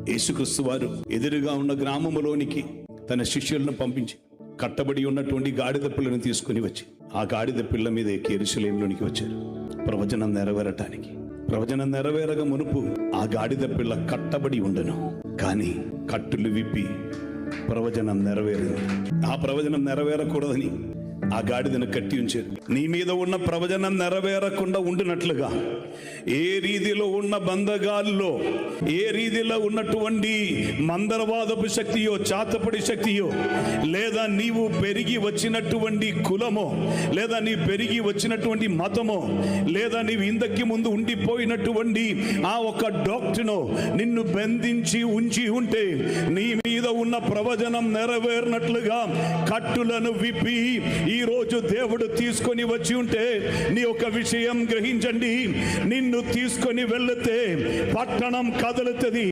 యేసుక్రీస్తు వారు ఎదురుగా ఉన్న గ్రామములోనికి తన శిష్యులను పంపించి కట్టబడి ఉన్నటువంటి గాడిద పిల్లను తీసుకుని వచ్చి ఆ గాడిద పిల్ల మీద ఎక్కి యెరూషలేములోనికి వచ్చారు ప్రవచనం నెరవేరటానికి. ప్రవచనం నెరవేరగా మునుపు ఆ గాడిద పిల్ల కట్టబడి ఉండను, కానీ కట్టులు విప్పి ప్రవచనం నెరవేరింది. ఆ ప్రవచనం నెరవేరకూడదని ఆ గాడిదను కట్టి ఉంచారు. నీ మీద ఉన్న ప్రవచనం నెరవేరకుండా ఉండినట్లుగా ఏ రీతిలో ఉన్న బంధగాల్లో, ఏ రీతిలో ఉన్నటువంటి మందరవాదపు శక్తియో, చాతపడి శక్తియో, లేదా నీవు పెరిగి వచ్చినటువంటి కులమో, లేదా నీ పెరిగి వచ్చినటువంటి మతమో, లేదా నీవు ఇందకి ముందు ఉండిపోయినటువంటి ఆ ఒక డాక్టర్నో నిన్ను బంధించి ఉంచి ఉంటే, నీ మీద ఉన్న ప్రవచనం నెరవేరినట్లుగా కట్టులను విప్పి ఈ రోజు దేవుడు తీసుకొని వచ్చి ఉంటే, నీ ఒక విషయం గ్రహించండి, నిన్ను తీసుకొని వెళితే పట్టణం కదులుతుంది.